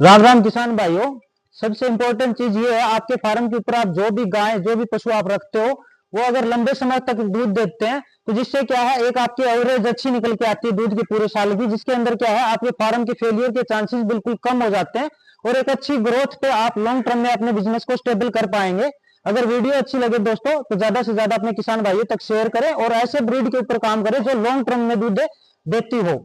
राम राम किसान भाइयों। सबसे इंपॉर्टेंट चीज ये है, आपके फार्म के ऊपर आप जो भी गाय जो भी पशु आप रखते हो वो अगर लंबे समय तक दूध देते हैं तो जिससे क्या है, एक आपकी एवरेज अच्छी निकल के आती है दूध की पूरे साल की, जिसके अंदर क्या है आपके फार्म के फेलियर के चांसेस बिल्कुल कम हो जाते हैं और एक अच्छी ग्रोथ पे आप लॉन्ग टर्म में अपने बिजनेस को स्टेबल कर पाएंगे। अगर वीडियो अच्छी लगे दोस्तों तो ज्यादा से ज्यादा अपने किसान भाइयों तक शेयर करें और ऐसे ब्रीड के ऊपर काम करें जो लॉन्ग टर्म में दूध देती हो।